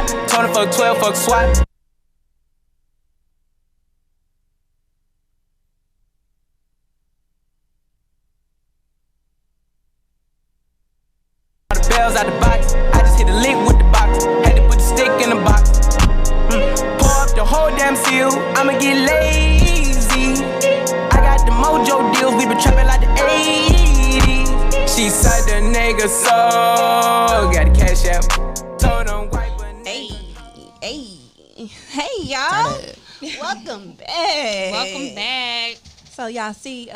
20 fuck 12 fuck SWAT. Bells out the box. I just hit a lick with the box. Had to put the stick in the box. Pour up the whole damn seal. I'ma get lazy. I got the mojo deals. We been trapping like the 80s. She said the nigga so got the cash out. Told him wipe a nigga. Hey, y'all. Welcome back. Welcome back. So y'all see,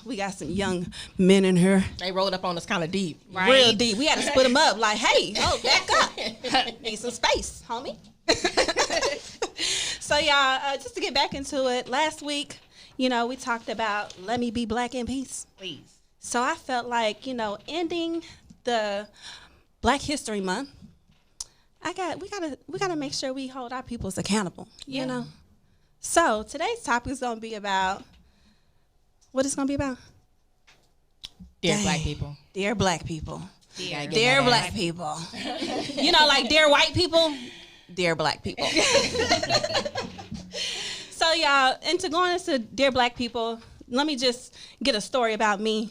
we got some young men in here. They rolled up on us kind of deep. Right. Real deep. We had to split them up like, hey, back up. Need some space, homie. So y'all, just to get back into it, last week, we talked about let me be black in peace. Please. So I felt like, ending the Black History Month, we gotta make sure we hold our peoples accountable, you know? So today's topic is gonna be about what it's gonna be about? Dear black people. Dear black people. Dear Black people. Like dear white people, dear black people. So y'all, into going into dear black people, let me just get a story about me.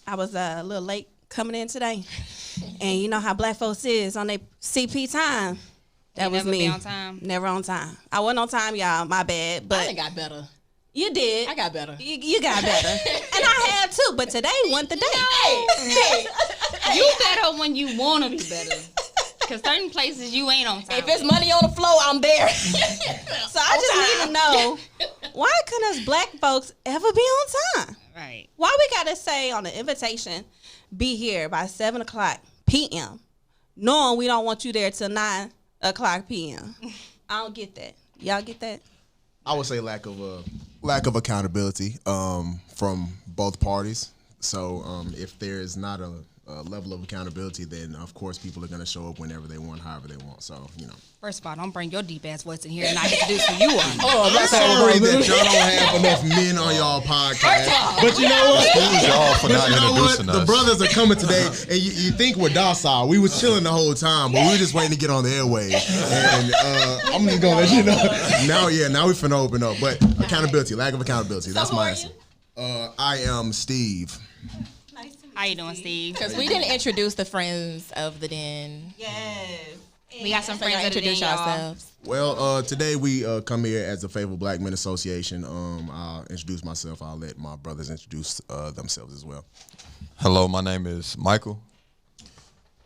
I was a little late coming in today. And you know how black folks is on their CP time. That was never me. be on time? Never on time. I wasn't on time, y'all. My bad. But I got better. you did. I got better. You got better. And I have too, but today wasn't the day. You better when you want to be better. Because certain places you ain't on time. If it's money on the floor, I'm there. So I just need to know, why couldn't us black folks ever be on time? Right. Why we got to say on the invitation, be here by 7 o'clock p.m., knowing we don't want you there till 9 o'clock p.m.? I don't get that. Y'all get that? I would say lack of accountability from both parties. So if there is not a level of accountability, then of course people are going to show up whenever they want, however they want. So First of all, don't bring your deep ass voice in here and not introduce who you are. I'm sorry that y'all don't have enough men on y'all podcast. But you know what? Excuse y'all for not introducing us. The brothers are coming today, and you think we're docile. We was chilling the whole time, but we were just waiting to get on the airwaves. And I'm just gonna let you know. Now we finna open up. But accountability, lack of accountability. That's my answer. I am Steve. How you doing, Steve? Because we didn't introduce the friends of the den. Yes. We got some So y'all friends that introduce y'all. yourselves. Well, today we come here as the Faithful Black Men Association. I'll introduce myself. I'll let my brothers introduce themselves as well. Hello, my name is Michael.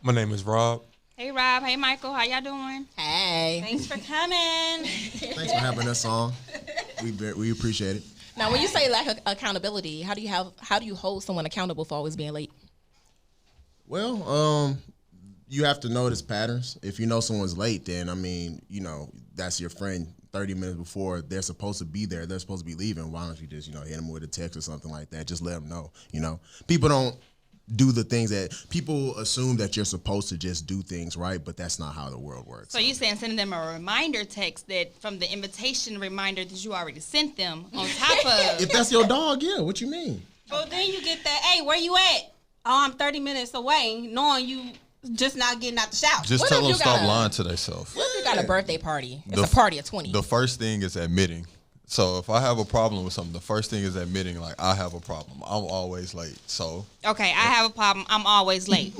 My name is Rob. Hey, Rob. Hey, Michael. How y'all doing? Hey. Thanks for coming. Thanks for having us on. We appreciate it. Now, when you say lack of accountability, how do you hold someone accountable for always being late? Well, you have to notice patterns. If you know someone's late, then that's your friend. 30 minutes before they're supposed to be there, they're supposed to be leaving. Why don't you just hit them with a text or something like that? Just let them know. People don't do the things that people assume that you're supposed to just do things right, but that's not how the world works. So you saying sending them a reminder text that from the invitation reminder that you already sent them on top of. If that's your dog, yeah. What you mean? Well, then you get that, hey, where you at? Oh, I'm 30 minutes away, knowing you just not getting out the shower. Just What tell if them you stop got a- lying to themselves. What if you got a birthday party? It's a party of 20. The first thing is admitting. So if I have a problem with something, the first thing is admitting, like, I have a problem. I'm always late. So Okay, I have a problem. I'm always late.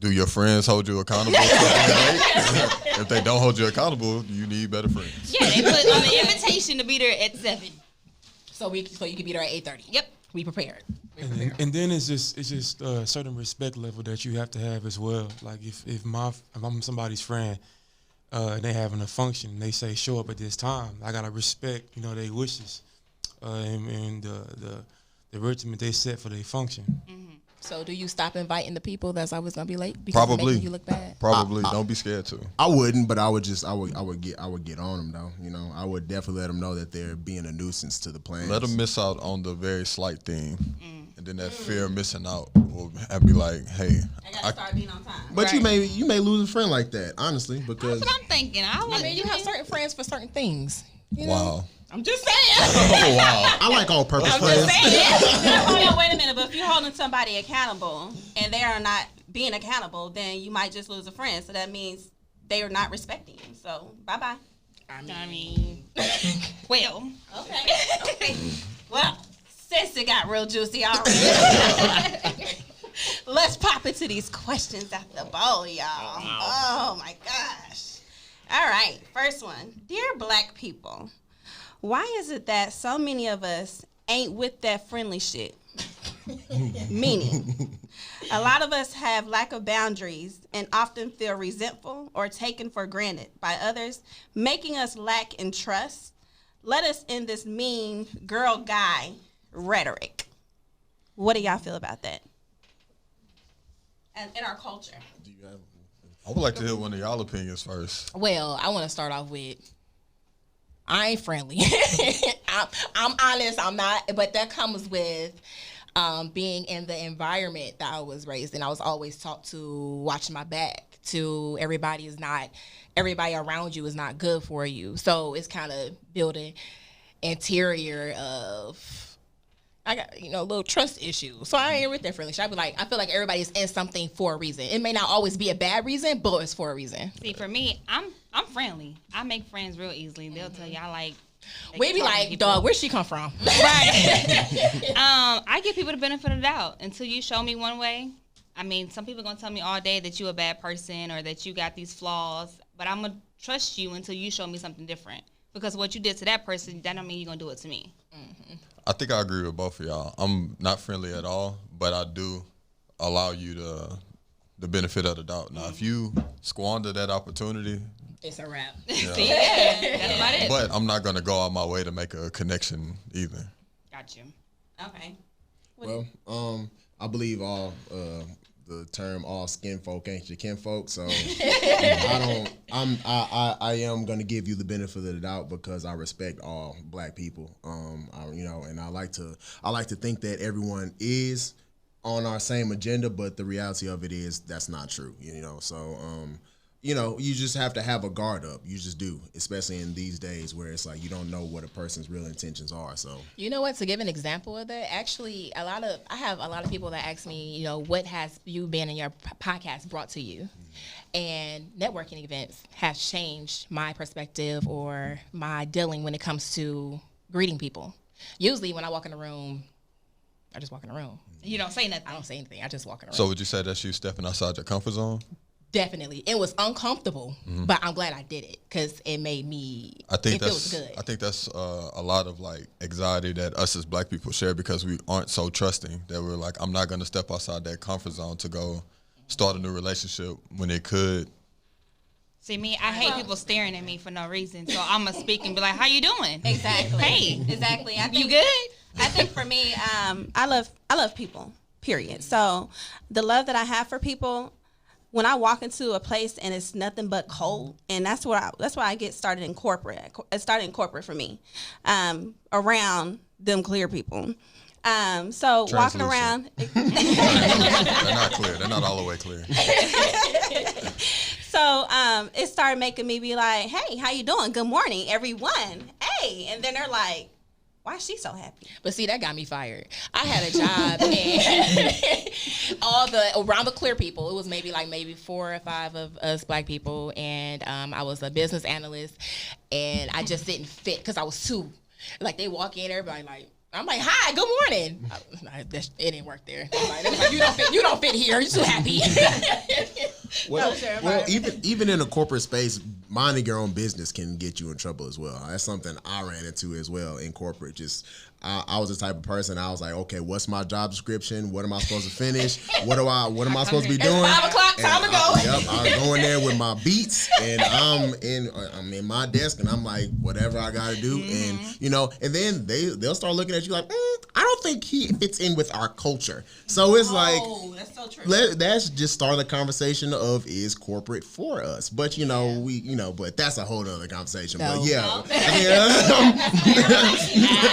do your friends hold you accountable for being late? If they don't hold you accountable, you need better friends. Yeah, they put on the invitation to be there at 7. So you can be there at 8:30. Yep. We prepared. And then it's just a certain respect level that you have to have as well. Like if I'm somebody's friend, and they having a function, and they say show up at this time, I gotta respect their wishes, and the regimen they set for their function. Mm-hmm. So do you stop inviting the people that's always gonna be late? Because it's Probably. making you look bad. Probably. Don't be scared to. I wouldn't, but I would get on them though. I would definitely let them know that they're being a nuisance to the plans. Let them miss out on the very slight thing. And then that fear of missing out will be like, hey, I gotta start being on time. But Right. you may lose a friend like that, honestly, because That's what I'm thinking. I mean, you have certain friends for certain things. Wow. I'm just saying. Oh, wow. I like all purpose I'm friends. just saying. Hold on, wait a minute. But if you're holding somebody accountable and they are not being accountable, then you might just lose a friend. So that means they are not respecting you. So bye-bye. I mean, well, Okay. Well, since it got real juicy already, let's pop into these questions at the bowl, y'all. Oh my gosh. All right, first one. Dear Black people, why is it that so many of us ain't with that friendly shit? Meaning, a lot of us have lack of boundaries and often feel resentful or taken for granted by others, making us lack in trust. Let us end this mean girl guy rhetoric. What do y'all feel about that? And in our culture. I would like to hear one of y'all opinions first. Well, I want to start off with I ain't friendly. I'm honest. I'm not, but that comes with being in the environment that I was raised in. I was always taught to watch my back. To everybody around you is not good for you. So it's kind of building interior of. I got, a little trust issue. So I ain't with that friendly shit. I feel like everybody's in something for a reason. It may not always be a bad reason, but it's for a reason. see, for me, I'm friendly. I make friends real easily. They'll tell you I like. We be like, people. dog, where'd she come from? Right. I give people the benefit of the doubt until you show me one way. I mean, some people gonna tell me all day that you a bad person or that you got these flaws, but I'm gonna trust you until you show me something different. Because what you did to that person, that don't mean you're gonna do it to me. Mm-hmm. I think I agree with both of y'all. I'm not friendly at all, but I do allow you the benefit of the doubt. Now, if you squander that opportunity, It's a wrap. See, that's about it. but I'm not going to go out my way to make a connection either. Got you. Okay. Well, I believe all the term "all skin folk ain't your kinfolk," so I am gonna give you the benefit of the doubt because I respect all Black people. And I like to think that everyone is on our same agenda, but the reality of it is that's not true. So you just have to have a guard up. You just do, especially in these days where it's like you don't know what a person's real intentions are. So You know what? To give an example of that, actually, I have a lot of people that ask me, what has you been in your podcast brought to you? And networking events has changed my perspective or my dealing when it comes to greeting people. Usually, when I walk in a room, I just walk in a room. You don't say nothing. I don't say anything. I just walk in a room. So would you say that's you stepping outside your comfort zone? Definitely. It was uncomfortable, but I'm glad I did it because it made me, I think it feels good. I think that's a lot of anxiety that us as Black people share because we aren't so trusting that we're like, I'm not going to step outside that comfort zone to go start a new relationship when it could. See, me, I hate people staring at me for no reason. So I'm gonna speak and be like, "How you doing?" Exactly. Hey, Exactly. I think, you good? I think for me, I love people. Period. So the love that I have for people, when I walk into a place and it's nothing but cold, and that's why I get started in corporate. It started in corporate for me, around them clear people. So walking around, They're not clear. They're not all the way clear. so it started making me be like, "Hey, how you doing? Good morning, everyone. Hey," and then they're like, "Why is she so happy?" But see, that got me fired. I had a job and around the clear people, it was maybe 4 or 5 of us Black people, and I was a business analyst, and I just didn't fit because I was too, they walk in, everybody I'm like, "Hi, good morning." It didn't work there. You don't fit here. You're too happy. Well, even in a corporate space, minding your own business can get you in trouble as well. That's something I ran into as well in corporate. Just I was the type of person, I was like, okay, what's my job description? What am I supposed to finish? What am I supposed to be doing? 5 o'clock, time to go. I go in there with my beats, and I'm in my desk, and I'm like, whatever I got to do, and then they'll start looking at you like, I don't think he fits in with our culture. So it's that's so true. That's just start a conversation of is corporate for us, but but that's a whole other conversation. No. But yeah,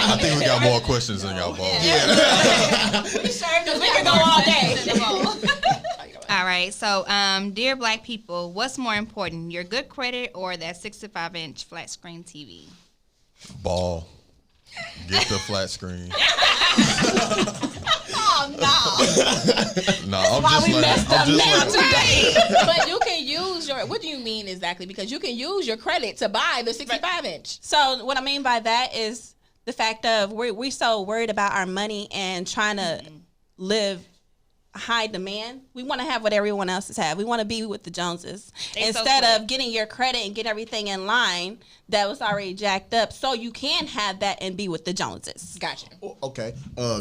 I think we got more questions than y'all both. Because we can go all day. All right. So, dear Black people, what's more important, your good credit or that 65-inch flat screen TV? Ball. Get the flat screen. Oh no. No, I'm just like, But you can use your. What do you mean exactly? Because you can use your credit to buy the 65-inch. So what I mean by that is the fact of we so worried about our money and trying to live high demand. We want to have what everyone else has. We want to be with the Joneses instead of getting your credit and get everything in line that was already jacked up, so you can have that and be with the Joneses. Gotcha. Okay,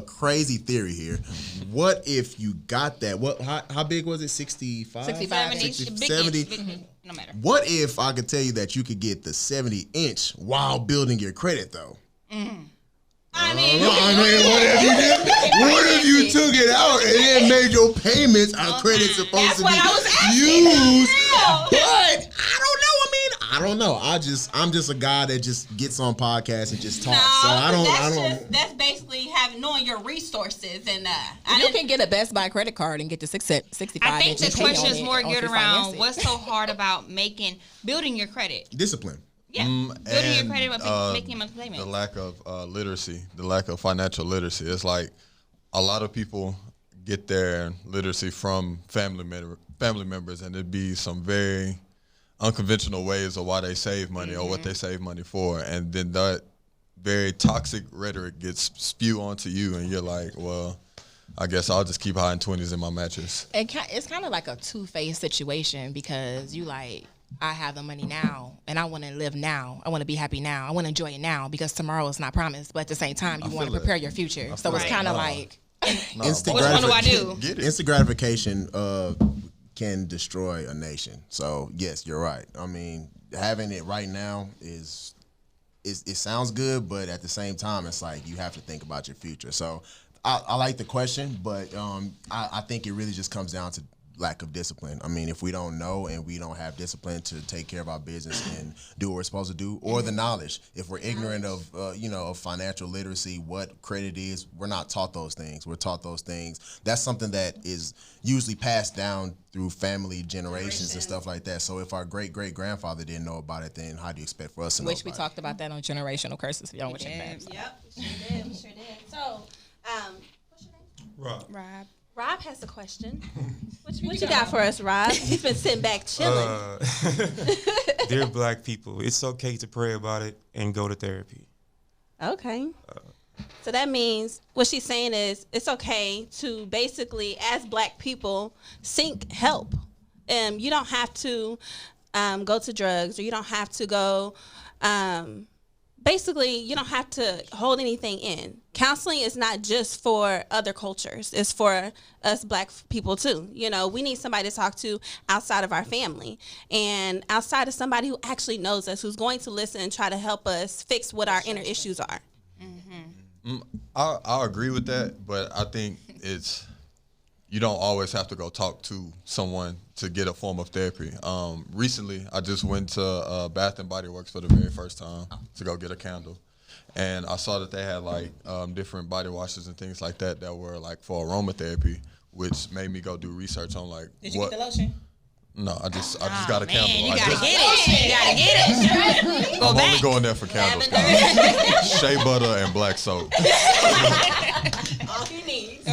crazy theory here. What if you got that? How big was it? 65? 65. 70. No matter. What if I could tell you that you could get the 70-inch while building your credit though? I mean, what if you took it out and then made your payments our credit's supposed to be used? But I don't know. I'm just a guy that just gets on podcasts and just talks. So I don't. That's basically knowing your resources and you can get a Best Buy credit card and get the 65. I think the question is more geared geared around what's so hard about building your credit. Discipline. Yeah, building your credit by making a monthly payment. The lack of literacy, the lack of financial literacy. It's like a lot of people get their literacy from family members, and it'd be some very unconventional ways of why they save money or what they save money for, and then that very toxic rhetoric gets spewed onto you, and you're like, well, I guess I'll just keep hiding 20s in my mattress. It's kind of like a two-faced situation because you like, I have the money now, and I want to live now. I want to be happy now. I want to enjoy it now because tomorrow is not promised. But at the same time, you want to prepare your future. So it's kind of like instant which one do I do? Instant gratification can destroy a nation. So yes, you're right. I mean, having it right now it sounds good, but at the same time, it's like you have to think about your future. So I like the question, but I think it really just comes down to lack of discipline. I mean, if we don't know and we don't have discipline to take care of our business and do what we're supposed to do, or the knowledge, if we're ignorant of of financial literacy, what credit is, we're not taught those things. We're taught those things. That's something that is usually passed down through family generations and stuff like that. So if our great-great-grandfather didn't know about it, then how do you expect for us to know which we about talked about that on generational curses. If y'all want to check that. Yep, we sure did. So, what's your name? Rob. Rob has a question. What you got for us, Rob? He's been sitting back chilling. Dear Black people, it's okay to pray about it and go to therapy. Okay. So that means what she's saying is it's okay to basically, as Black people, seek help. You don't have to go to drugs, or you don't have to go. Basically, you don't have to hold anything in. Counseling is not just for other cultures. It's for us Black people too. You know, we need somebody to talk to outside of our family and outside of somebody who actually knows us, who's going to listen and try to help us fix what our inner issues are. I agree with that, but I think you don't always have to go talk to someone to get a form of therapy. Recently, I just went to Bath and Body Works for the very first time to go get a candle. And I saw that they had like different body washes and things like that were like for aromatherapy, which made me go do research on like Did you get the lotion? No, I just got a candle. You gotta get it. You gotta get it. I'm only going there for candles. Shea butter and black soap. All he needs.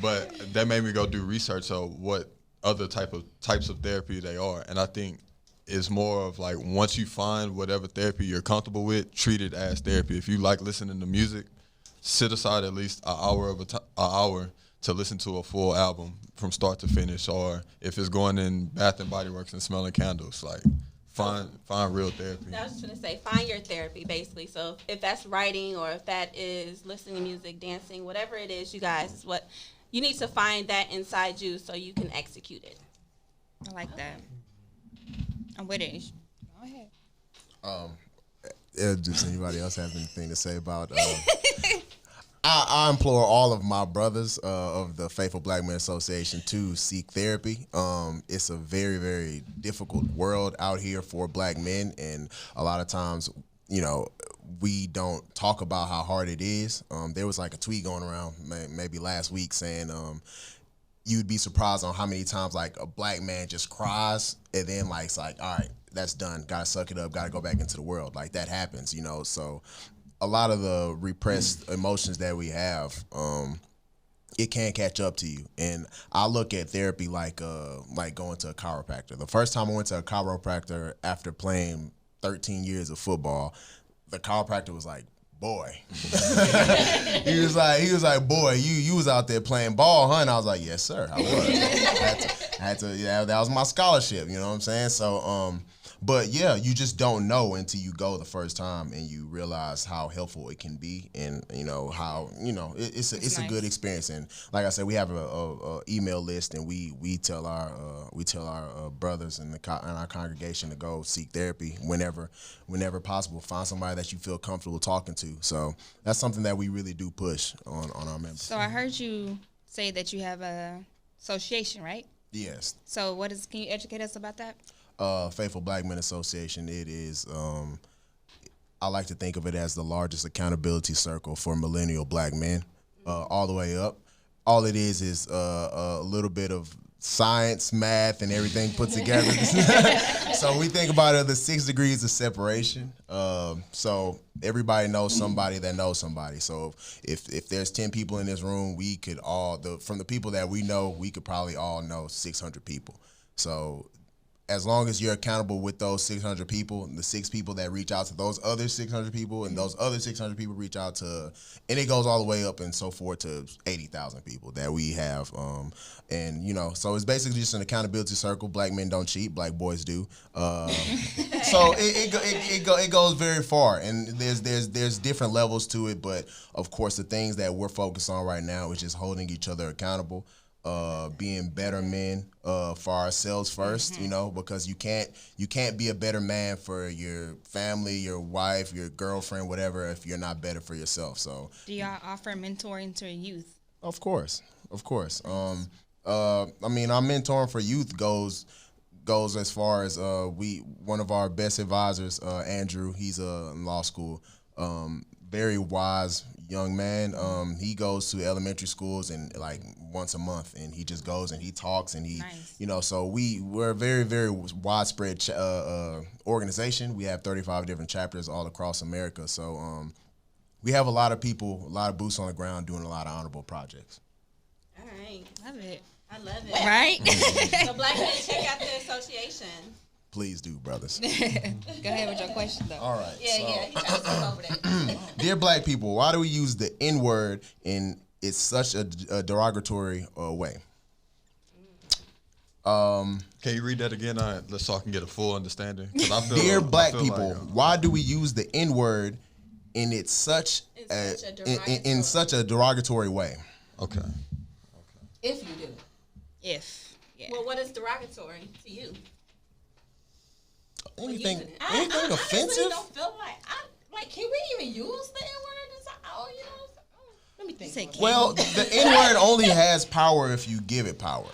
But that made me go do research on what other types of therapy they are, and I think it's more of like once you find whatever therapy you're comfortable with, treat it as therapy. If you like listening to music, sit aside at least an hour to listen to a full album from start to finish. Or if it's going in Bath and Body Works and smelling candles, like find real therapy. I was just gonna say, find your therapy, basically. So if that's writing, or if that is listening to music, dancing, whatever it is, you guys, is what you need to find that inside you so you can execute it. I like that. I'm with it. Go ahead. Does anybody else have anything to say about? I implore all of my brothers of the Faithful Black Men Association to seek therapy. It's a very, very difficult world out here for Black men, and a lot of times, we don't talk about how hard it is. There was like a tweet going around maybe last week saying, you'd be surprised on how many times like a black man just cries and then like it's like, all right, that's done. Gotta suck it up. Gotta go back into the world. Like that happens, you know. So a lot of the repressed emotions that we have, it can catch up to you. And I look at therapy like going to a chiropractor. The first time I went to a chiropractor after playing 13 years of football, the chiropractor was like, boy. he was like, boy, you was out there playing ball, huh? And I was like, yes, sir, I was. I had to, yeah, that was my scholarship, you know what I'm saying? So, but yeah, you just don't know until you go the first time and you realize how helpful it can be, and you know how it's a good experience. And like I said, we have a email list, and we tell our brothers in our congregation to go seek therapy whenever possible. Find somebody that you feel comfortable talking to. So that's something that we really do push on our members. So I heard you say that you have a association, right? Yes. So can you educate us about that? Faithful Black Men Association. It is, I like to think of it as the largest accountability circle for millennial black men, all the way up. All it is a little bit of science, math, and everything put together. So we think about it, the 6 degrees of separation. So everybody knows somebody that knows somebody. So if there's 10 people in this room, we could from the people that we know, we could probably all know 600 people. So as long as you're accountable with those 600 people, and the 6 people that reach out to those other 600 people, and those other 600 people reach out to, and it goes all the way up and so forth to 80,000 people that we have. And you know, so it's basically just an accountability circle. Black men don't cheat, black boys do. So it goes very far, and there's different levels to it. But of course, the things that we're focused on right now is just holding each other accountable. Being better men for ourselves first, you know, because you can't be a better man for your family, your wife, your girlfriend, whatever, if you're not better for yourself. So, do y'all offer mentoring to youth? Of course. I mean, our mentoring for youth goes as far as one of our best advisors, Andrew. He's in law school. Very wise young man. He goes to elementary schools and like once a month, and he just goes and he talks and he, you know. So we're a very, very widespread organization. We have 35 different chapters all across America. So we have a lot of people, a lot of boots on the ground doing a lot of honorable projects. All right. Love it. I love it. Right? So black men, check out the association. Please do, brothers. Go ahead with your question, though. All right. Yeah, he tried to skip over that. Dear black people, why do we use the N-word in such a derogatory way? Can you read that again? So I can get a full understanding. Dear black people, why do we use the N-word in such a derogatory way? Okay. If you do. Yeah. Well, what is derogatory to you? Anything I offensive? don't feel like can we even use the N-word? Oh, you know. Let me think. Well, the N-word only has power if you give it power.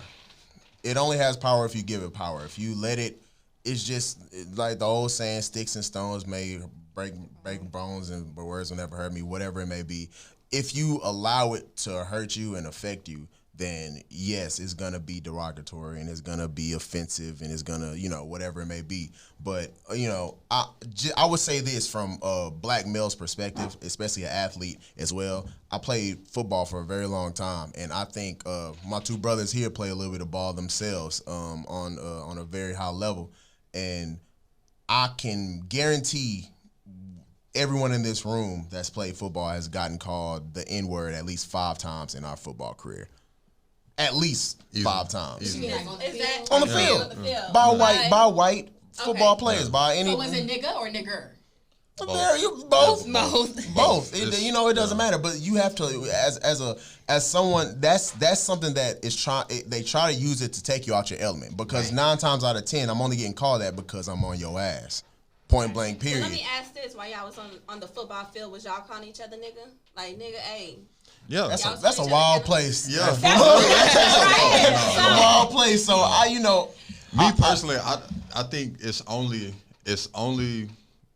It only has power if you give it power. If you let it, it's just like the old saying, sticks and stones may break bones, and but words will never hurt me, whatever it may be. If you allow it to hurt you and affect you, then yes, it's going to be derogatory and it's going to be offensive and it's going to, you know, whatever it may be. But, you know, I would say this from a black male's perspective, especially an athlete as well. I played football for a very long time, and I think my two brothers here play a little bit of ball themselves on a very high level. And I can guarantee everyone in this room that's played football has gotten called the N-word at least 5 times in our football career. At least 5 times. Is that On the field. By white football players. By any. So was it nigga or nigger? Both. Both. You know, it doesn't matter. But you have to, as someone, that's something that is they try to use it to take you out your element. Because 9 times out of 10, I'm only getting called that because I'm on your ass. Point blank, period. So let me ask this: while y'all was on the football field, was y'all calling each other nigga? Like nigga, hey. Yeah, that's a wild place. Yeah, that's a wild place. So me personally, I think it's only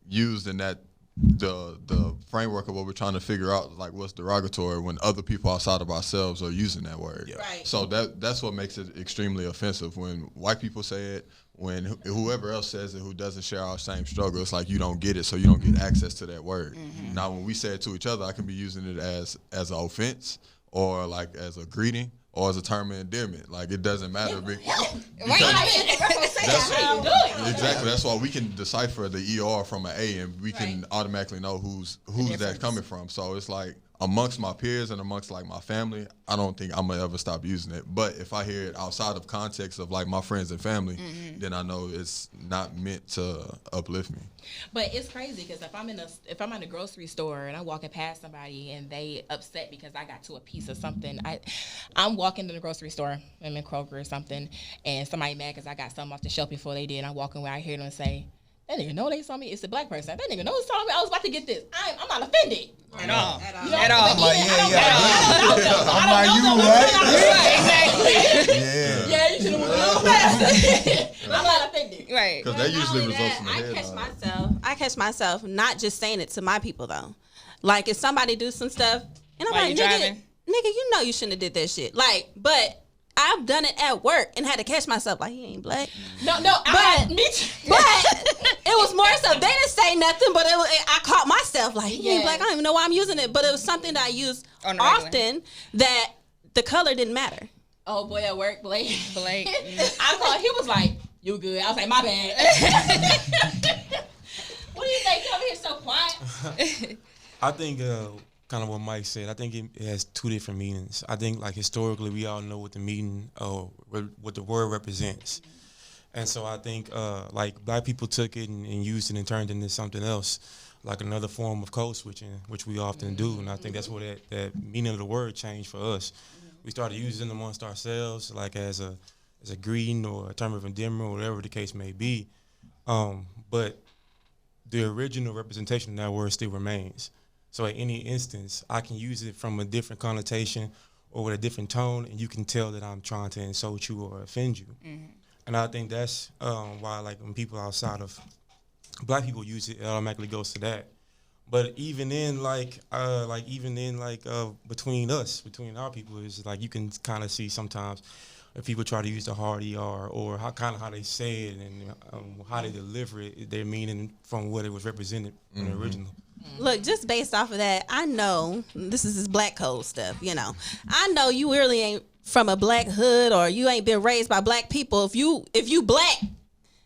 used in that the framework of what we're trying to figure out, like what's derogatory when other people outside of ourselves are using that word. Right. So that's what makes it extremely offensive when white people say it, when whoever else says it who doesn't share our same struggle. It's like you don't get it, so you don't get access to that word. Now, when we say it to each other, I can be using it as an offense or like as a greeting or as a term of endearment. Like it doesn't matter. Exactly. That's why we can decipher the ER from an A, and we can automatically know who's that coming from. So it's like amongst my peers and amongst like my family, I don't think I'm gonna ever stop using it. But if I hear it outside of context of like my friends and family, then I know it's not meant to uplift me. But it's crazy because if I'm in a grocery store and I'm walking past somebody and they upset because I got to a piece of something, I'm walking to the grocery store, I'm in Kroger or something, and somebody mad because I got something off the shelf before they did. I'm walking where I hear them say, "That nigga know they saw me." It's a black person. That nigga know they saw me. I was about to get this. I'm not offended At all. You know? At all. I'm like, I'm like, you right? Yeah. Yeah, you should have went a little faster. I'm not offended. Right. Because that usually Not only results in the that, head. I catch myself not just saying it to my people though. Like if somebody do some stuff and I'm While like, you nigga, driving? you know you shouldn't have did that shit. Like, but I've done it at work and had to catch myself like, he ain't black. No, But- me too. But it was more so they didn't say nothing, but I caught myself like, he ain't Yeah. black. I don't even know why I'm using it, but it was something that I used On the regular. often that the color didn't matter. Oh boy, at work, Blake. Blake. I thought he was like, "You good?" I was like, "My bad." What do you think? You over here so quiet? I think kind of what Mike said. I think it has two different meanings. I think like historically we all know what the meaning or what the word represents. And so I think like black people took it and used it and turned it into something else, like another form of code switching, which we often do. And I think that's where that meaning of the word changed for us. We started using it amongst ourselves, like as a greeting or a term of endearment or whatever the case may be. But the original representation of that word still remains. So at any instance, I can use it from a different connotation or with a different tone, and you can tell that I'm trying to insult you or offend you. And I think that's why, like, when people outside of black people use it, it automatically goes to that. But even in between our people, is like you can kind of see sometimes if people try to use the hard ER or how they say it and how they deliver it, their meaning from what it was represented in the original. Look, just based off of that, I know this is this black code stuff, you know. I know you really ain't from a black hood or you ain't been raised by black people. If you black,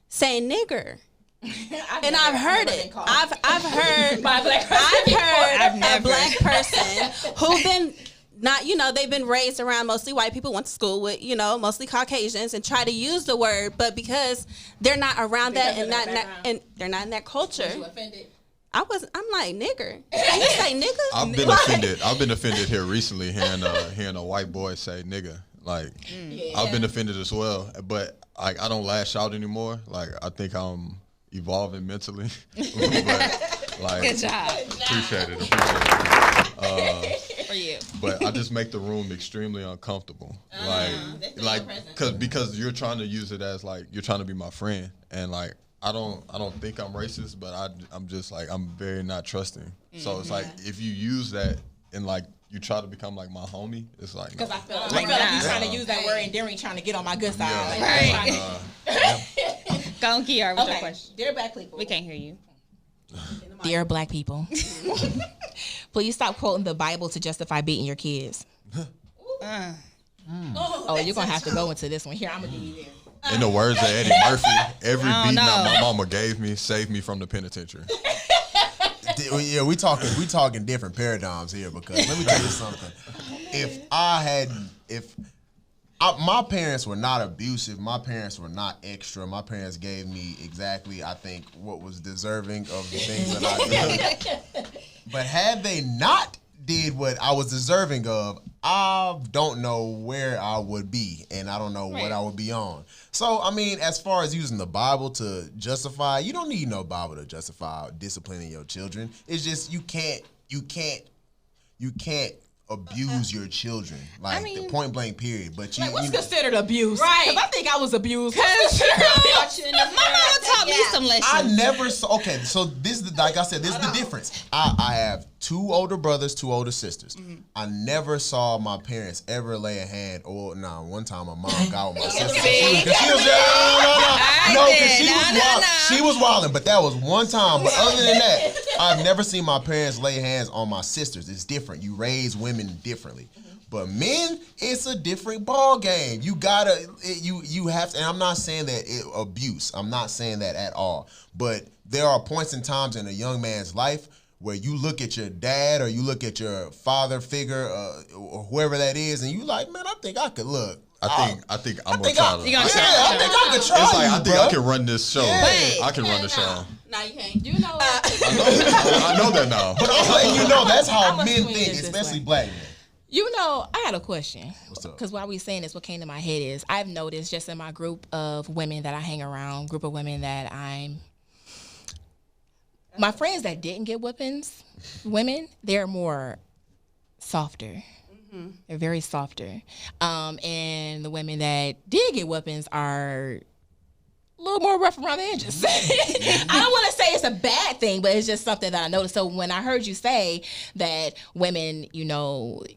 say nigger. And I've heard it. I've heard By a black person. I've heard I've a never. black person who been not, you know, they've been raised around mostly white people, went to school with, you know, mostly Caucasians and try to use the word, but because they're not around that and and they're not in that culture. You offended? I'm like, nigger. Can you say nigger? I've been Like- offended. I've been offended here recently hearing a white boy say nigga. Like I've been offended as well, but like I don't lash out anymore. Like I think I'm evolving mentally. But, like, Good job Appreciate it. for you. But I just make the room extremely uncomfortable. Because you're trying to use it as like you're trying to be my friend, and like I don't think I'm racist, but I'm just like I'm very not trusting. So it's like if you use that and like you try to become like my homie, it's like Because no. I feel like you trying to use that word endearing, trying to get on my good side. Yeah. Right. Go on, Kiara, with your Okay, question. dear black people. We can't hear you. Dear black people, please stop quoting the Bible to justify beating your kids. Oh, you're gonna have to go into this one. Here, I'm gonna give you this. In the words of Eddie Murphy, every Oh, beating no. that my mama gave me saved me from the penitentiary. Yeah, we talking different paradigms here because let me tell you something. My parents were not abusive. My parents were not extra. My parents gave me exactly, I think, what was deserving of the things that I did. But had they not did what I was deserving of, I don't know where I would be, and I don't know what I would be on. So, I mean, as far as using the Bible to justify, you don't need no Bible to justify disciplining your children. It's just you can't abuse your children, like the point blank period. But you, Like, what's you know, considered abuse? Right. Because I think I was abused. My mama taught me some lessons. I never saw. Okay, so this is like I said, this is the difference. I have 2 older brothers, 2 older sisters. I never saw my parents ever lay a hand. Or one time my mom got with my sister. She was wilding, but that was one time. But other than that, I've never seen my parents lay hands on my sisters. It's different. You raise women differently. But men, it's a different ball game. You gotta, you have to. And I'm not saying that abuse. I'm not saying that at all. But there are points and times in a young man's life where you look at your dad or you look at your father figure or whoever that is, and you like, man, I think I could look. I think I'm gonna try to. You gonna I try? think I could try. It's like you, I think bro. I can run this show. Yeah. I can run the show. No, you can't. You know what? I know that now. But I'm letting you know that's how I'ma men swing think, this especially way. black men. You know, I got a question. What's up? Because while we saying this, what came to my head is I've noticed just in my group of women that I hang around, group of women that my friends that didn't get whippings, women, they're more softer. They're very softer. And the women that did get whippings are a little more rough around the edges. I don't want to say it's a bad thing, but it's just something that I noticed. So when I heard you say that women,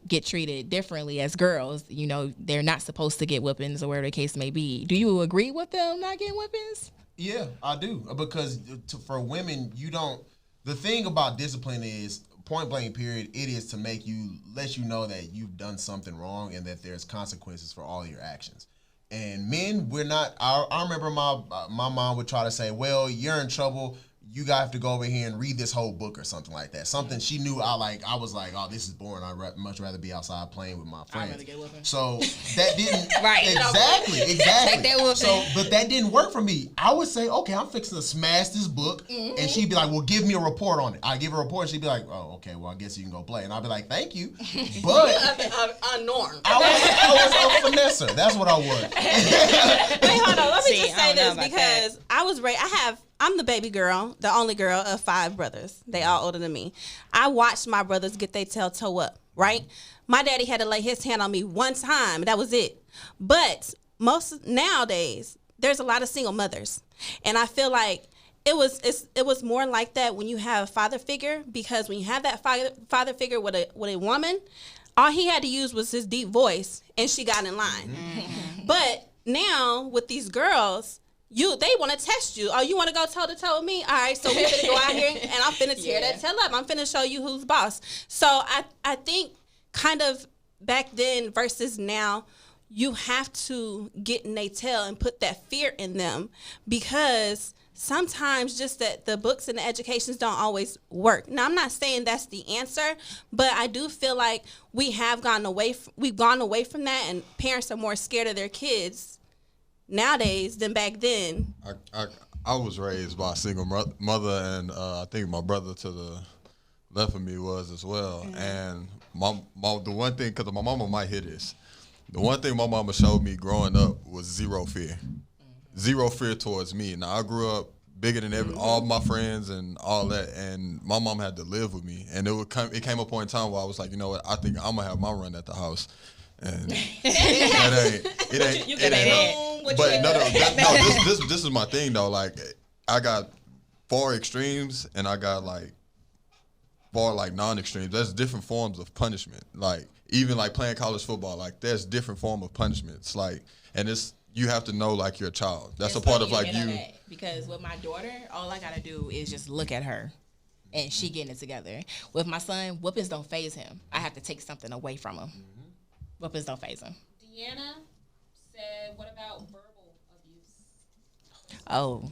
get treated differently as girls, they're not supposed to get whippings or whatever the case may be. Do you agree with them not getting whippings? Yeah, I do. Because for women, you don't. The thing about discipline is point blank period. It is to let you know that you've done something wrong and that there's consequences for all your actions. And men, we're not. I remember my mom would try to say, "Well, you're in trouble. You guys have to go over here and read this whole book or something like that." Something she knew I was like, "Oh, this is boring. I'd much rather be outside playing with my friends." rather get whooping. So that didn't Right. exactly. Take that whooping. So, but that didn't work for me. I would say, "Okay, I'm fixing to smash this book," and she'd be like, "Well, give me a report on it." I give her a report, and she'd be like, "Oh, okay. Well, I guess you can go play." And I'd be like, "Thank you," but A norm. I was a finesser. That's what I was. Wait, hold on. Let me See, just I say don't know this about because I was raised. I'm the baby girl, the only girl of 5 brothers. They all older than me. I watched my brothers get their tail toe up, right? My daddy had to lay his hand on me one time. That was it. But nowadays, there's a lot of single mothers. And I feel like it was more like that when you have a father figure, because when you have that father figure with a woman, all he had to use was his deep voice and she got in line. Mm-hmm. But now with these girls, they want to test you. Oh, you want to go toe to toe with me? All right, so we're finna go out here and I'm finna tear that tail up. I'm finna show you who's boss. So I think kind of back then versus now, you have to get in their tail and put that fear in them, because sometimes just that the books and the educations don't always work. Now, I'm not saying that's the answer, but I do feel like we've gone away from that, and parents are more scared of their kids nowadays than back then. I was raised by a single mother, and I think my brother to the left of me was as well. Mm-hmm. And the one thing, because my mama might hear this, the one thing my mama showed me growing up was zero fear. Zero fear towards me. Now, I grew up bigger than all my friends and all that, and my mom had to live with me. And it came a point in time where I was like, you know what, I think I'm gonna have my run at the house. And it ain't. But this is my thing though. Like, I got far extremes and I got far non-extremes. There's different forms of punishment. Like, even like playing college football, like there's different form of punishments. Like, and you have to know like your child. That's a part of like you. Because with my daughter, all I gotta do is just look at her, and she getting it together. With my son, whoopings don't phase him. I have to take something away from him. Whoopings don't phase him. Deanna said, "What about verbal abuse?" Oh,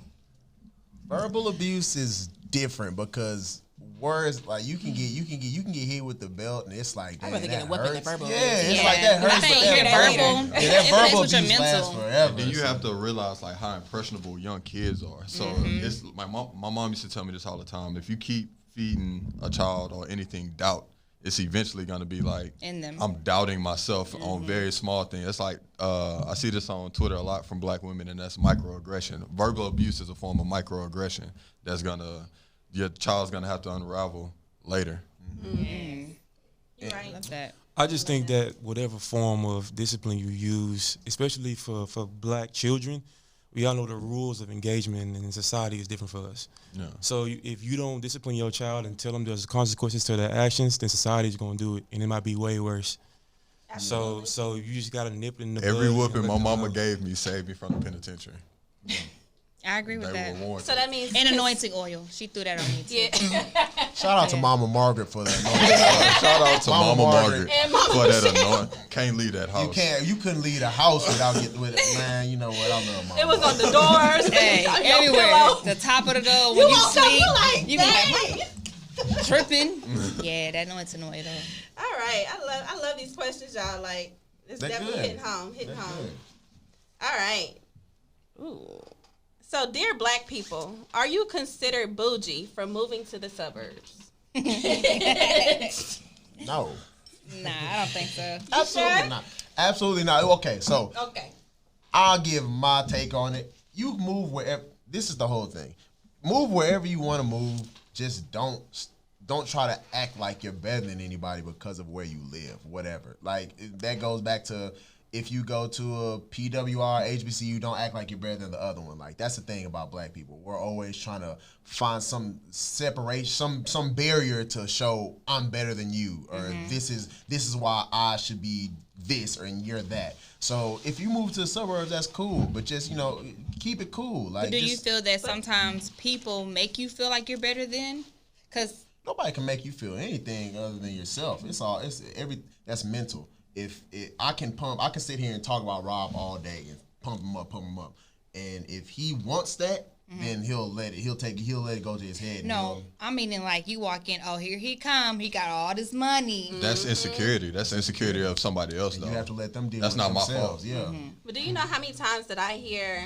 verbal abuse is different because words, like you can get hit with the belt, and it's like, I'd rather get a weapon than verbal. Yeah, it's like that hurts. I think but verbal. that verbal with your abuse lasts mental. forever. Then you have to realize like how impressionable young kids are. So it's my mom used to tell me this all the time. If you keep feeding a child or anything doubt, it's eventually gonna be like In them. I'm doubting myself on very small things. It's like I see this on Twitter a lot from black women, and that's microaggression. Verbal abuse is a form of microaggression your child's gonna have to unravel later. Right. Love that. I just think that whatever form of discipline you use, especially for black children, we all know the rules of engagement in society is different for us. Yeah. So if you don't discipline your child and tell them there's consequences to their actions, then society's going to do it, and it might be way worse. So you just got to nip it in the bud. Every and whooping let my them mama know. gave me saved me from the penitentiary. I agree with They that. were warranted. So that means And anointing oil. She threw that on me too. Yeah. Shout out to Mama Margaret for that. Shout out to Mama Mama Margaret. Margaret for that anointing. Can't leave that house. You couldn't leave a house without getting with it. Man, you know what? I love Mama. It was on the doors. Hey, on your everywhere. pillow. The top of the door when you woke up, sleep. you like, You be like, tripping. Yeah, that anointing oil. All right, I love these questions, y'all. Like, it's They're definitely good. hitting home. They're good. All right. Ooh. So, dear black people, are you considered bougie for moving to the suburbs? No. Nah, I don't think so. Absolutely sure? not. Absolutely not. Okay, so Okay. I'll give my take on it. You move wherever. This is the whole thing. Move wherever you want to move. Just don't try to act like you're better than anybody because of where you live. Whatever. Like that goes back to if you go to a PWR, HBCU, don't act like you're better than the other one. Like that's the thing about black people. We're always trying to find some separation, some barrier to show I'm better than you, or this is why I should be this, or you're that. So if you move to the suburbs, that's cool, but just keep it cool. Like, But do you just, feel that sometimes people make you feel like you're better than? Because nobody can make you feel anything other than yourself. That's mental. I can sit here and talk about Rob all day and pump him up. And if he wants that, then he'll let it go to his head. no, I'm meaning like you walk in, oh, here he come. He got all this money. That's insecurity. That's insecurity of somebody else, though. You have to let them deal That's with not my themselves. fault. Yeah. But do you know how many times that I hear,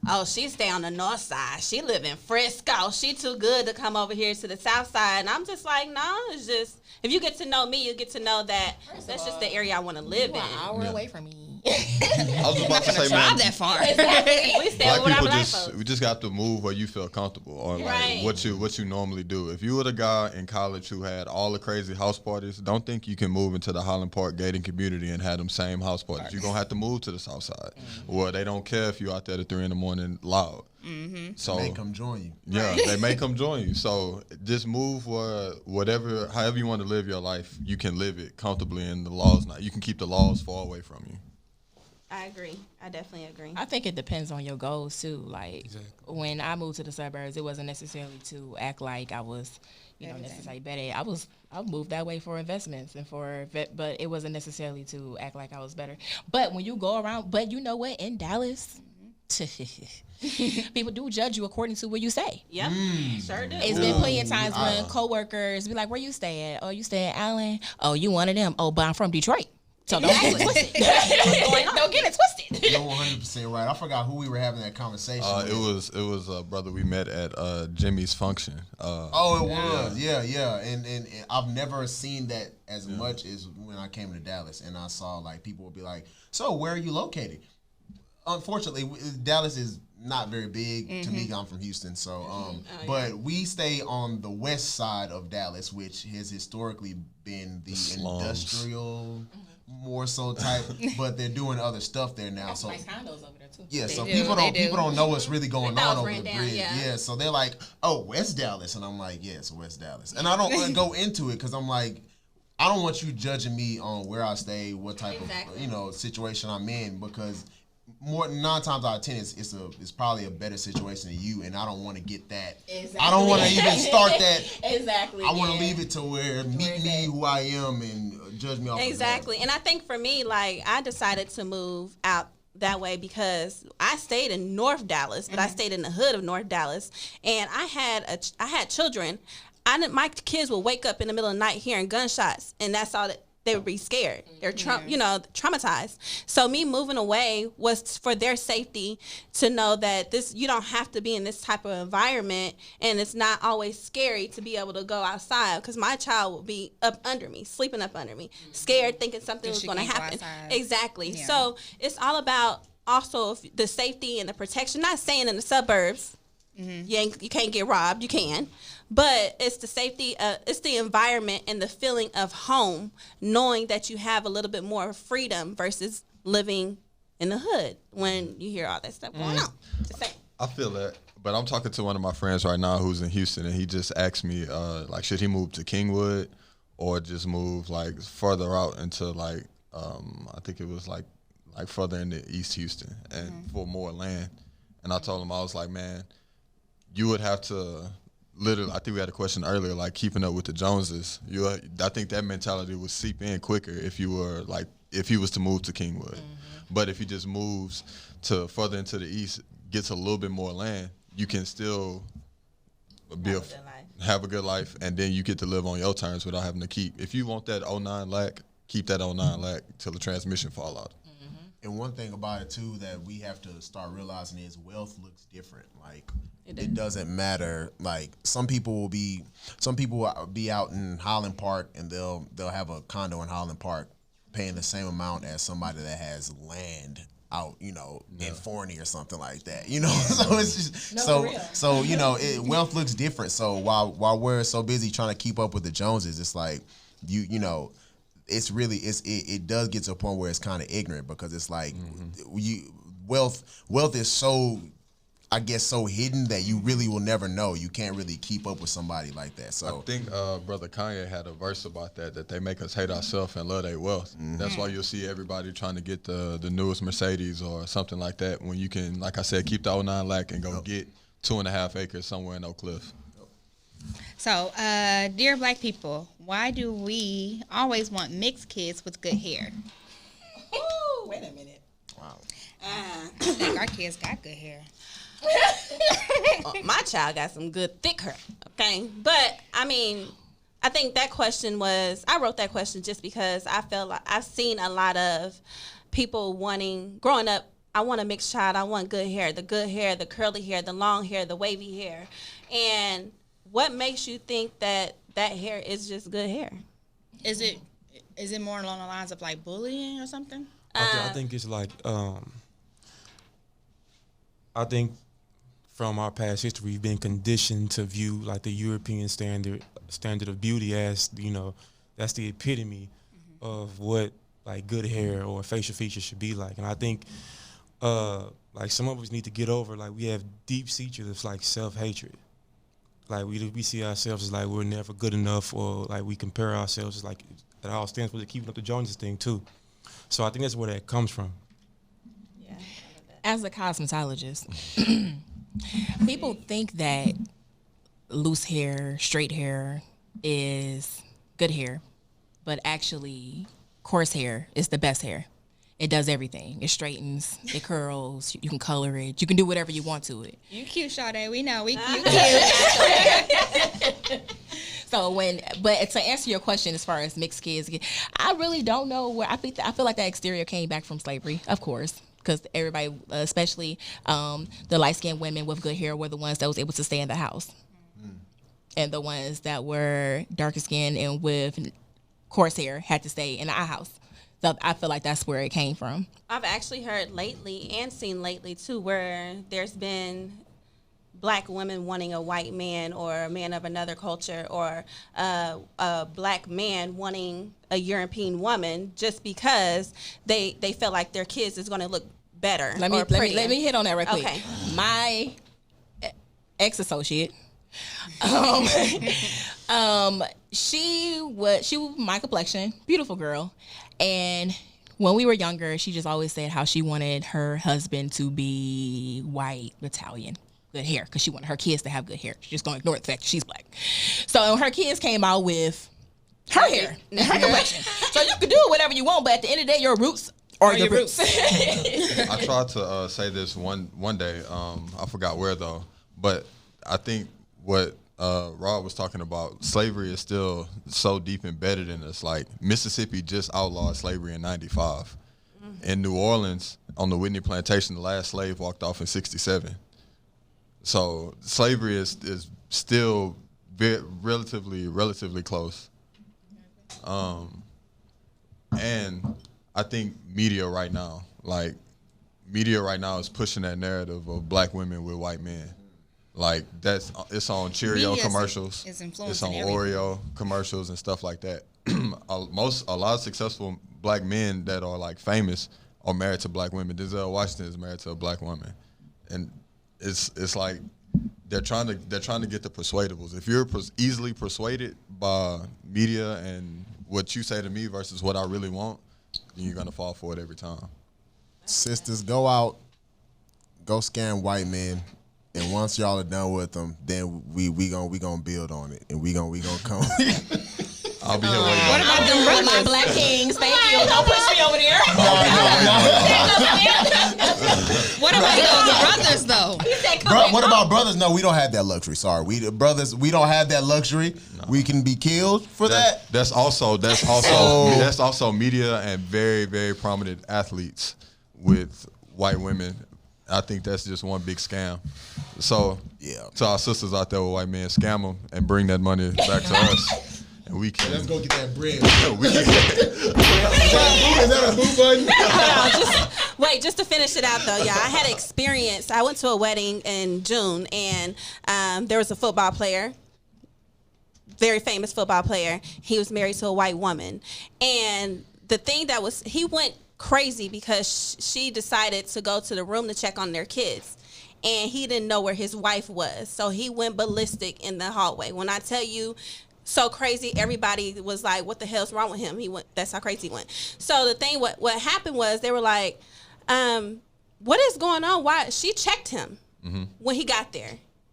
oh, she stay on the north side. She live in Frisco. She too good to come over here to the south side. And I'm just like, no, it's just, if you get to know me, you get to know that that's just the area I want to live You an in. hour away from me. I was just about to say, man, Drive that far. We stay black with our people black folks. we just got to move where you feel comfortable, or like Right. what you normally do. If you were the guy in college who had all the crazy house parties, don't think you can move into the Highland Park gated community and have them same house parties. You're gonna have to move to the south side, where they don't care if you out there at 3 a.m. loud. So They come join you. yeah, they may come join you. So just move where however you want to live your life, you can live it comfortably, and you can keep the laws far away from you. I agree. I definitely agree. I think it depends on your goals too. Like Exactly. when I moved to the suburbs, it wasn't necessarily to act like I was, necessarily better. I moved that way for investments and but it wasn't necessarily to act like I was better. But when you go around, but you know what? In Dallas, people do judge you according to where you stay. Yep. Sure do. It's been plenty of times when coworkers be like, "Where you stay at? Oh, you stay at Allen? Oh, you one of them? Oh, but I'm from Detroit." So don't get it twisted. Don't get it twisted. You're 100% right. I forgot who we were having that conversation with. It was a brother we met at Jimmy's function. It was. Yeah. And I've never seen that as much as when I came to Dallas, and I saw like people would be like, "So where are you located?" Unfortunately, Dallas is not very big. To me, I'm from Houston, so but we stay on the west side of Dallas, which has historically been the slums. Industrial, more so type. But they're doing other stuff there now. So Nice condos over there too. yeah, so do, people they do. people don't know what's really going That on was over ran the down, bridge. yeah. So they're like, "Oh, West Dallas," and I'm like, "Yeah, it's West Dallas." And I don't want to go into it because I'm like, I don't want you judging me on where I stay, what type Exactly. of situation I'm in, because more 9 times out of 10 it's probably a better situation than you, and I don't want to get that. Exactly. I don't want to even start that. Exactly. I want to leave it to where meet me who I am and judge me off of that. Exactly. And I think for me, like, I decided to move out that way because I stayed in North Dallas, but I stayed in the hood of North Dallas, and I had children. My kids would wake up in the middle of the night hearing gunshots, and that's all that. They would be scared. They're traumatized. So me moving away was for their safety, to know that you don't have to be in this type of environment, and it's not always scary to be able to go outside, because my child will be up under me, sleeping up under me, scared, thinking something was she going to can't go happen. outside. Exactly. Yeah. So it's all about also the safety and the protection. Not saying in the suburbs You can't get robbed. You can, but it's the safety. It's the environment and the feeling of home, knowing that you have a little bit more freedom versus living in the hood when you hear all that stuff going on. Just saying. I feel that, but I'm talking to one of my friends right now who's in Houston, and he just asked me, like, should he move to Kingwood or just move like further out into like, I think it was like further into East Houston and for more land. And I told him, I was like, man, you would have to literally, I think we had a question earlier, like keeping up with the Joneses. I think that mentality would seep in quicker if you were like, if he was to move to Kingwood. But if he just moves to further into the east, gets a little bit more land, you can still have a good life, and then you get to live on your terms without having to keep. If you want that 09 lac, keep that 09 lac till the transmission fall out. And one thing about it too that we have to start realizing is wealth looks different. Like it doesn't matter. Like some people will be out in Highland Park and they'll have a condo in Highland Park paying the same amount as somebody that has land out, in Forney or something like that, So it's just wealth looks different. So while we're so busy trying to keep up with the Joneses, it's like it's really it does get to a point where it's kind of ignorant because it's like wealth is so, I guess, so hidden that you really will never know. You can't really keep up with somebody like that. So I think Brother Kanye had a verse about that they make us hate ourselves and love their wealth. That's why you'll see everybody trying to get the newest Mercedes or something like that when you can, like I said, keep the 09 lac and go get 2.5 acres somewhere in Oak Cliff. So, dear black people, why do we always want mixed kids with good hair? Ooh, wait a minute. wow. I think our kids got good hair. My child got some good thick hair, okay? But, I mean, I think that question I wrote that question just because I felt like I've seen a lot of people growing up, I want a mixed child, I want good hair, the curly hair, the long hair, the wavy hair. And what makes you think that hair is just good hair? Is it more along the lines of like bullying or something? I think it's like, I think from our past history, we've been conditioned to view like the European standard of beauty as, that's the epitome of what like good hair or facial features should be like. And I think like some of us need to get over, like we have deep seated of like self-hatred. Like we see ourselves as like we're never good enough, or like we compare ourselves as like it all stands for the keeping up the Joneses thing too. So I think that's where that comes from. Yeah. As a cosmetologist, people think that loose hair, straight hair is good hair, but actually coarse hair is the best hair. It does everything. It straightens, it curls, you can color it, you can do whatever you want to it. You cute, Sade. We know. You cute. But to answer your question as far as mixed kids, I really don't know where, I feel like that exterior came back from slavery, of course. Because everybody, especially the light-skinned women with good hair, were the ones that was able to stay in the house. And the ones that were darker skinned and with coarse hair had to stay in the house. So I feel like that's where it came from. I've actually heard lately and seen lately too where there's been black women wanting a white man or a man of another culture, or a black man wanting a European woman just because they feel like their kids is going to look better. Let me hit on that right quick. Okay. My ex-associate, she was my complexion, beautiful girl. And when we were younger, she just always said how she wanted her husband to be white, Italian, good hair, because she wanted her kids to have good hair. She's just going to ignore the fact that she's black. So her kids came out with her hair and her complexion. So you can do whatever you want, but at the end of the day, your roots are your roots. I tried to say this one day. I forgot where though, but I think what Rod was talking about, slavery is still so deep embedded in us. Like Mississippi just outlawed slavery in '95. In New Orleans, on the Whitney Plantation, the last slave walked off in '67. So slavery is still relatively close. And I think media right now is pushing that narrative of black women with white men. Like it's on Cheerio Media commercials. is It's influencing on everything. Oreo commercials and stuff like that. A lot of successful black men that are like famous are married to black women. Denzel Washington is married to a black woman, and it's like they're trying to get the persuadables. If you're easily persuaded by media and what you say to me versus what I really want, then you're gonna fall for it every time. Sisters, go out, go scam white men, and once y'all are done with them, then we gonna build on it, and we gonna come. I'll be here waiting. What about them brothers? My black kings, thank you. Don't push me over there. What about those brothers though? What about brothers? No, we don't have that luxury. Sorry, we don't have that luxury. No. We can be killed for that. That's also media and very, very prominent athletes with white women. I think that's just one big scam. So yeah, to our sisters out there with white men, scam them and bring that money back to us. And we can. Let's go get that bread. Is that a boo button? Wait, just to finish it out though, yeah, I had experience. I went to a wedding in June, and there was a football player, very famous football player. He was married to a white woman, and the thing that was, he went crazy because she decided to go to the room to check on their kids. And he didn't know where his wife was, so he went ballistic in the hallway. When I tell you, so crazy, everybody was like, what the hell's wrong with him? He went, that's how crazy he went. So the thing, what happened was, they were like, what is going on? Why? She checked him when he got there.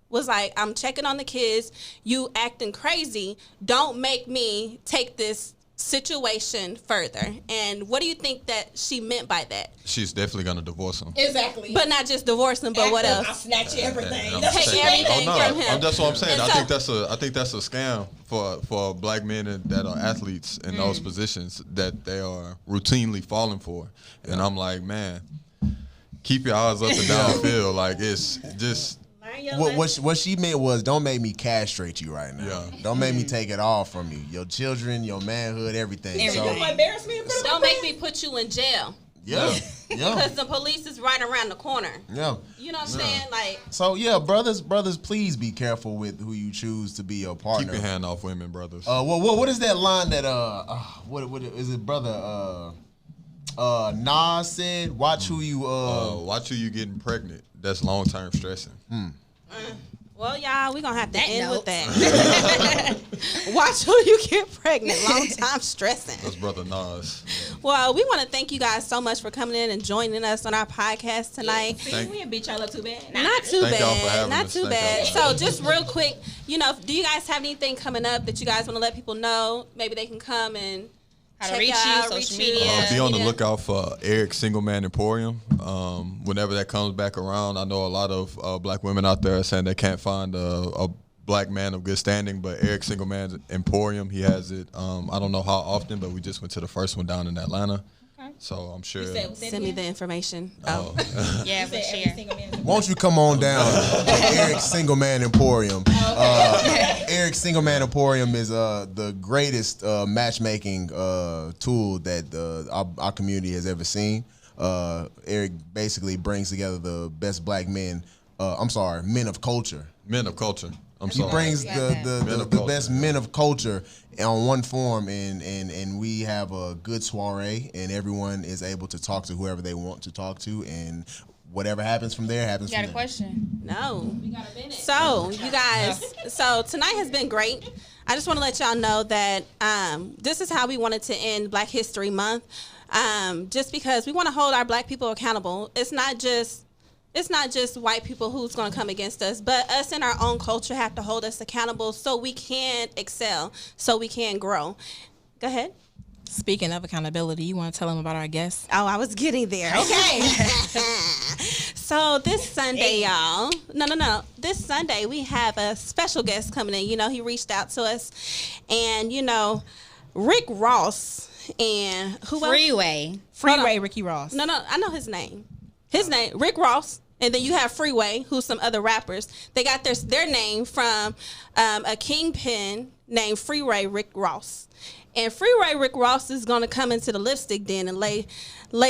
Was like, I'm checking on the kids. You acting crazy. Don't make me take this situation further. And what do you think that she meant by that? She's definitely gonna divorce him. Exactly. But not just divorce him, but what else? I'll snatch everything. Take everything from him. That's what I'm saying. And I think that's a scam for black men that are athletes in those positions that they are routinely falling for. And I'm like, man, keep your eyes up and downfield. Like, it's just. What she meant was, don't make me castrate you right now. Yeah. Don't make me take it all from you. Your children, your manhood, everything. So, embarrass me. Don't make me put you in jail. Yeah. Because the police is right around the corner. Yeah. You know what I'm saying? Like. So yeah, brothers, please be careful with who you choose to be your partner. Keep your hand off women, brothers. What is that line that what is it, brother? Nas said, "Watch who you watch who you getting pregnant." That's long term stressing. Well, y'all, we're going to have to end with that. Watch who you get pregnant. Long time stressing. That's brother Nas. Well, we want to thank you guys so much for coming in and joining us on our podcast tonight. We didn't beat y'all up too bad. Not too Thank y'all for bad. having Not us. too Thank bad. y'all. So just real quick, do you guys have anything coming up that you guys want to let people know? Maybe they can come and How to check reach out, you, reach social you. media. Be on the lookout for Eric Singleman Emporium. Whenever that comes back around, I know a lot of black women out there are saying they can't find a black man of good standing, but Eric Singleman Emporium, he has it. I don't know how often, but we just went to the first one down in Atlanta. Okay. So I'm sure. Send me the information. Oh. Yeah, but share. Won't you come on down to Eric Singleman Emporium? Eric Singleman Emporium is the greatest matchmaking tool that our community has ever seen. Eric basically brings together the best black men. Men of culture. Men of culture. He brings the best men of culture on one form, and we have a good soiree, and everyone is able to talk to whoever they want to talk to, and whatever happens from there happens. You got from a there. question? No. We got a minute. So, you guys, tonight has been great. I just want to let y'all know that this is how we wanted to end Black History Month, just because we want to hold our black people accountable. It's not just white people who's going to come against us, but us in our own culture have to hold us accountable so we can excel, so we can grow. Go ahead. Speaking of accountability, you want to tell them about our guests? Oh, I was getting there. Okay. So this Sunday, y'all. No. This Sunday, we have a special guest coming in. He reached out to us. And, Rick Ross and who else? Freeway Ricky Ross. No, I know his name. His name, Rick Ross. And then you have Freeway, who's some other rappers. They got their name from a kingpin named Freeway Rick Ross. And Freeway Rick Ross is going to come into the lipstick den and lay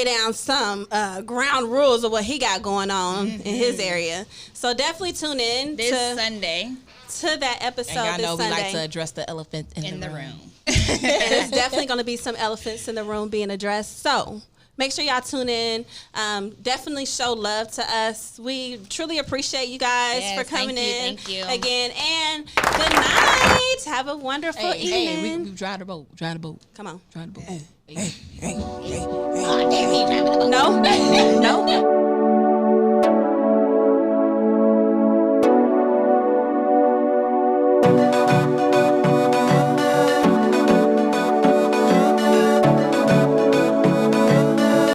down some ground rules of what he got going on in his area. So definitely tune in This Sunday to that episode. And y'all know this we Sunday. like to address the elephant in the room. And there's definitely going to be some elephants in the room being addressed. So make sure y'all tune in. Definitely show love to us. We truly appreciate you guys Yes, for coming in thank you. again. And good night. Have a wonderful Hey, evening. we drive the boat. Drive the boat. Come on. Drive the boat. No. No.